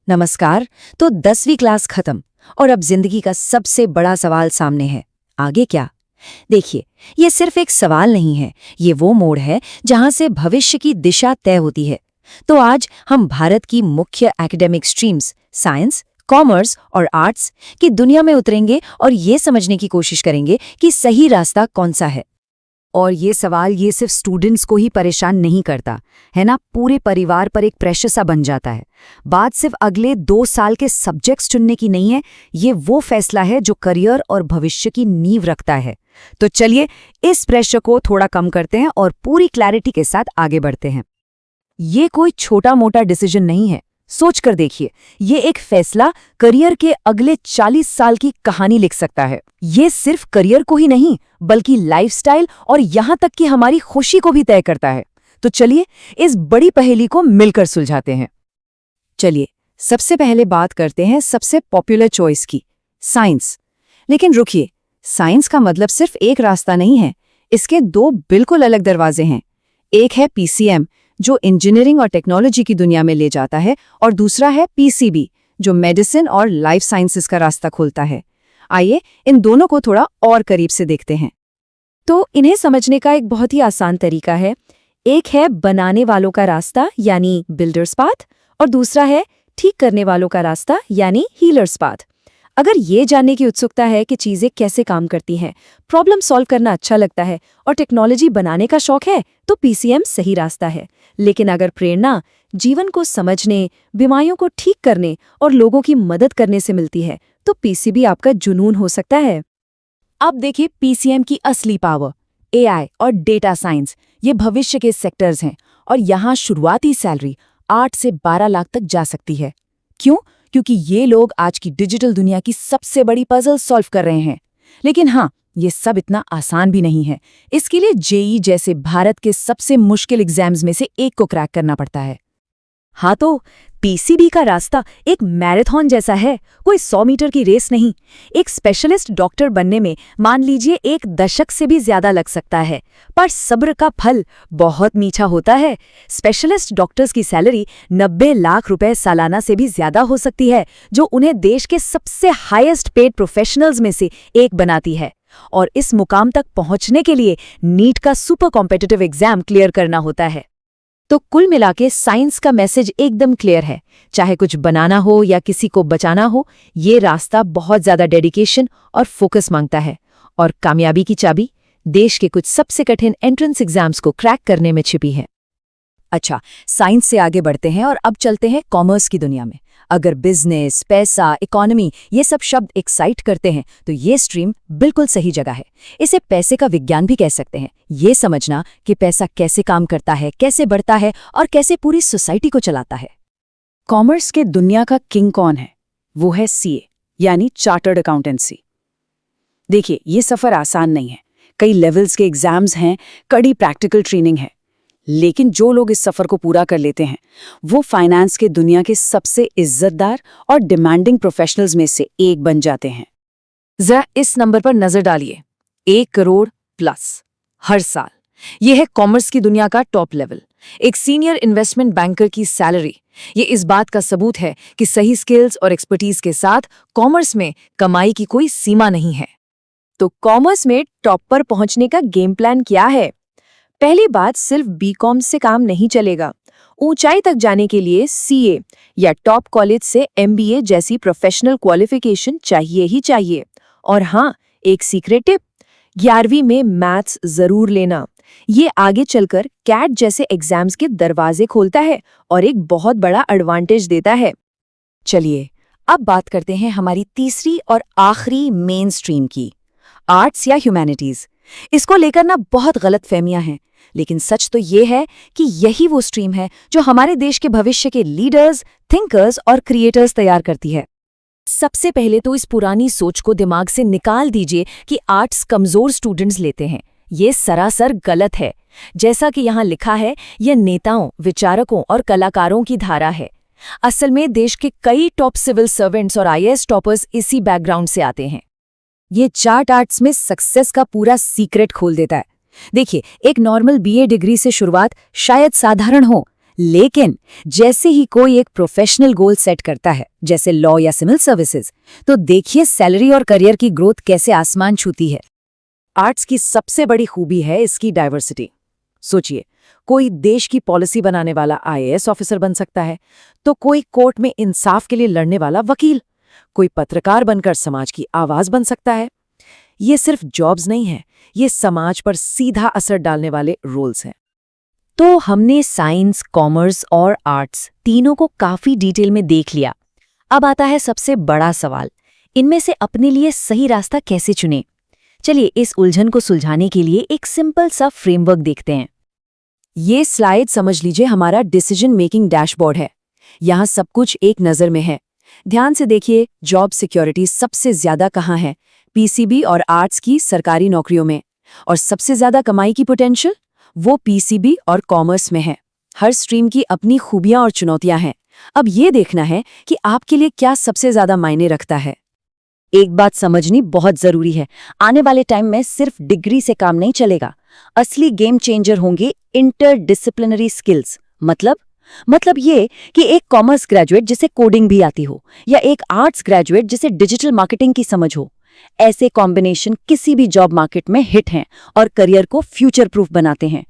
नमस्कार। तो 10वीं क्लास खत्म और अब जिंदगी का सबसे बड़ा सवाल सामने है, आगे क्या? देखिए, ये सिर्फ एक सवाल नहीं है, ये वो मोड़ है जहां से भविष्य की दिशा तय होती है। तो आज हम भारत की मुख्य एकेडमिक स्ट्रीम्स साइंस, कॉमर्स और आर्ट्स की दुनिया में उतरेंगे और ये समझने की कोशिश करेंगे कि सही रास्ता कौन सा है। और ये सवाल ये सिर्फ स्टूडेंट्स को ही परेशान नहीं करता है ना, पूरे परिवार पर एक प्रेशर सा बन जाता है। बात सिर्फ अगले 2 साल के सब्जेक्ट्स चुनने की नहीं है, ये वो फैसला है जो करियर और भविष्य की नींव रखता है। तो चलिए इस प्रेशर को थोड़ा कम करते हैं और पूरी क्लैरिटी के साथ आगे बढ़ते हैं। ये कोई छोटा मोटा डिसीजन नहीं है, सोच कर देखिए, ये एक फैसला करियर के अगले 40 साल की कहानी लिख सकता है। ये सिर्फ करियर को ही नहीं बल्कि लाइफस्टाइल और यहाँ तक कि हमारी खुशी को भी तय करता है। तो चलिए इस बड़ी पहेली को मिलकर सुलझाते हैं। चलिए सबसे पहले बात करते हैं सबसे पॉपुलर चॉइस की, साइंस। लेकिन रुकिए, साइंस का मतलब सिर्फ एक रास्ता नहीं है, इसके 2 बिल्कुल अलग दरवाजे हैं। एक है पीसीएम जो इंजीनियरिंग और टेक्नोलॉजी की दुनिया में ले जाता है, और दूसरा है पीसीबी जो मेडिसिन और लाइफ साइंसेस का रास्ता खोलता है। आइए इन दोनों को थोड़ा और करीब से देखते हैं। तो इन्हें समझने का एक बहुत ही आसान तरीका है। एक है बनाने वालों का रास्ता यानी बिल्डर्स पाथ, और दूसरा है ठीक करने वालों का रास्ता यानी हीलर्स पाथ। अगर ये जानने की उत्सुकता है कि चीज़ें कैसे काम करती हैं, प्रॉब्लम सॉल्व करना अच्छा लगता है और टेक्नोलॉजी बनाने का शौक है, तो पीसीएम सही रास्ता है। लेकिन अगर प्रेरणा जीवन को समझने, बीमारियों को ठीक करने और लोगों की मदद करने से मिलती है, तो पीसीबी आपका जुनून हो सकता है। अब देखिए पीसीएम की असली पावर, एआई और डेटा साइंस। ये भविष्य के सेक्टर्स हैं और यहाँ शुरुआती सैलरी 8 से 12 लाख तक जा सकती है। क्यों? क्योंकि ये लोग आज की डिजिटल दुनिया की सबसे बड़ी पजल सॉल्व कर रहे हैं। लेकिन हाँ, ये सब इतना आसान भी नहीं है। इसके लिए जेईई जैसे भारत के सबसे मुश्किल एग्जाम्स में से एक को क्रैक करना पड़ता है। हाँ, तो पीसीबी का रास्ता एक मैराथन जैसा है, कोई 100 मीटर की रेस नहीं। एक स्पेशलिस्ट डॉक्टर बनने में मान लीजिए 1 दशक से भी ज्यादा लग सकता है, पर सब्र का फल बहुत मीठा होता है। स्पेशलिस्ट डॉक्टर्स की सैलरी 90 लाख रुपए सालाना से भी ज्यादा हो सकती है, जो उन्हें देश के सबसे हाईएस्ट पेड प्रोफेशनल्स में से एक बनाती है। और इस मुकाम तक पहुंचने के लिए नीट का सुपर कॉम्पिटिटिव एग्जाम क्लियर करना होता है। तो कुल मिलाके साइंस का मैसेज एकदम क्लियर है, चाहे कुछ बनाना हो या किसी को बचाना हो, ये रास्ता बहुत ज्यादा डेडिकेशन और फोकस मांगता है। और कामयाबी की चाबी देश के कुछ सबसे कठिन एंट्रेंस एग्जाम्स को क्रैक करने में छिपी है। अच्छा, साइंस से आगे बढ़ते हैं और अब चलते हैं कॉमर्स की दुनिया में। अगर बिजनेस, पैसा, इकोनॉमी ये सब शब्द एक्साइट करते हैं, तो ये स्ट्रीम बिल्कुल सही जगह है। इसे पैसे का विज्ञान भी कह सकते हैं। ये समझना कि पैसा कैसे काम करता है, कैसे बढ़ता है और कैसे पूरी सोसाइटी को चलाता है। कॉमर्स के दुनिया का किंग कौन है? वो है सीए यानी चार्टर्ड अकाउंटेंसी। देखिए, ये सफर आसान नहीं है। कई लेवल्स के एग्जाम्स हैं, कड़ी प्रैक्टिकल ट्रेनिंग है। लेकिन जो लोग इस सफर को पूरा कर लेते हैं, वो फाइनेंस के दुनिया के सबसे इज्जतदार और डिमांडिंग प्रोफेशनल्स में से एक बन जाते हैं। जरा इस नंबर पर नजर डालिए, 1 करोड़ प्लस हर साल। यह है कॉमर्स की दुनिया का टॉप लेवल। एक सीनियर इन्वेस्टमेंट बैंकर की सैलरी। ये इस बात का सबूत है कि सही स्किल्स और एक्सपर्टीज के साथ कॉमर्स में कमाई की कोई सीमा नहीं है। तो कॉमर्स में टॉप पर पहुंचने का गेम प्लान क्या है? पहली बात, सिर्फ बीकॉम से काम नहीं चलेगा। ऊंचाई तक जाने के लिए सीए या टॉप कॉलेज से एमबीए जैसी प्रोफेशनल क्वालिफिकेशन चाहिए ही चाहिए। और हाँ, एक सीक्रेट टिप, 11वीं में मैथ्स जरूर लेना। ये आगे चलकर कैट जैसे एग्जाम्स के दरवाजे खोलता है और एक बहुत बड़ा एडवांटेज देता है। चलिए अब बात करते हैं हमारी तीसरी और आखिरी मेन स्ट्रीम की, आर्ट्स या ह्यूमैनिटीज। इसको लेकर ना बहुत गलतफहमियां हैं, लेकिन सच तो ये है कि यही वो स्ट्रीम है जो हमारे देश के भविष्य के लीडर्स, थिंकर्स और क्रिएटर्स तैयार करती है। सबसे पहले तो इस पुरानी सोच को दिमाग से निकाल दीजिए कि आर्ट्स कमजोर स्टूडेंट्स लेते हैं। ये सरासर गलत है। जैसा कि यहाँ लिखा है, यह नेताओं, विचारकों और कलाकारों की धारा है। असल में देश के कई टॉप सिविल सर्वेंट्स और आईएएस टॉपर्स इसी बैकग्राउंड से आते हैं। ये चार्ट आर्ट्स में सक्सेस का पूरा सीक्रेट खोल देता है। देखिए, एक नॉर्मल बीए डिग्री से शुरुआत शायद साधारण हो, लेकिन जैसे ही कोई एक प्रोफेशनल गोल सेट करता है, जैसे लॉ या सिविल सर्विसेज, तो देखिए सैलरी और करियर की ग्रोथ कैसे आसमान छूती है। आर्ट्स की सबसे बड़ी खूबी है इसकी डाइवर्सिटी। सोचिए, कोई देश की पॉलिसी बनाने वाला आईएएस ऑफिसर बन सकता है, तो कोई कोर्ट में इंसाफ के लिए लड़ने वाला वकील, कोई पत्रकार बनकर समाज की आवाज बन सकता है। ये सिर्फ जॉब्स नहीं है, ये समाज पर सीधा असर डालने वाले रोल्स हैं। तो हमने साइंस, कॉमर्स और आर्ट्स तीनों को काफी डिटेल में देख लिया। अब आता है सबसे बड़ा सवाल, इनमें से अपने लिए सही रास्ता कैसे चुनें? चलिए इस उलझन को सुलझाने के लिए एक सिंपल सा फ्रेमवर्क देखते हैं। ये स्लाइड समझ लीजिए हमारा डिसीजन मेकिंग डैशबोर्ड है। यहाँ सब कुछ एक नज़र में है। ध्यान से देखिए, जॉब सिक्योरिटी सबसे ज्यादा कहाँ है? पीसीबी और आर्ट्स की सरकारी नौकरियों में। और सबसे ज्यादा कमाई की पोटेंशियल वो पीसीबी और कॉमर्स में है। हर स्ट्रीम की अपनी खूबियां और चुनौतियां हैं। अब ये देखना है कि आपके लिए क्या सबसे ज्यादा मायने रखता है। एक बात समझनी बहुत जरूरी है, आने वाले टाइम में सिर्फ डिग्री से काम नहीं चलेगा। असली गेम चेंजर होंगे इंटरडिसिप्लिनरी स्किल्स। मतलब ये कि एक कॉमर्स ग्रेजुएट जिसे कोडिंग भी आती हो, या एक आर्ट्स ग्रेजुएट जिसे डिजिटल मार्केटिंग की समझ हो। ऐसे कॉम्बिनेशन किसी भी जॉब मार्केट में हिट हैं और करियर को फ्यूचर प्रूफ बनाते हैं।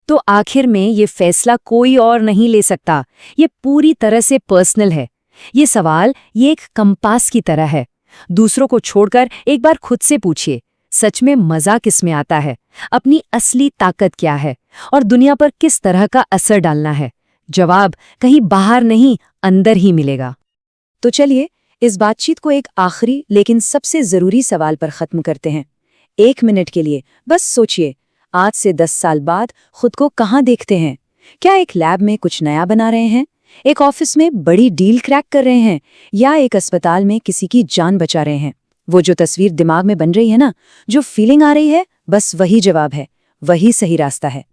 तो आखिर में ये फैसला कोई और नहीं ले सकता, ये पूरी तरह से पर्सनल है। ये सवाल ये एक कंपास की तरह है। दूसरों को छोड़कर एक बार खुद से पूछिए, सच में मजा किस में आता है? अपनी असली ताकत क्या है? और दुनिया पर किस तरह का असर डालना है? जवाब कहीं बाहर नहीं, अंदर ही मिलेगा। तो चलिए इस बातचीत को एक आखिरी लेकिन सबसे जरूरी सवाल पर खत्म करते हैं। 1 मिनट के लिए बस सोचिए, आज से 10 साल बाद खुद को कहाँ देखते हैं? क्या एक लैब में कुछ नया बना रहे हैं, एक ऑफिस में बड़ी डील क्रैक कर रहे हैं, या एक अस्पताल में किसी की जान बचा रहे हैं? वो जो तस्वीर दिमाग में बन रही है ना, जो फीलिंग आ रही है, बस वही जवाब है, वही सही रास्ता है।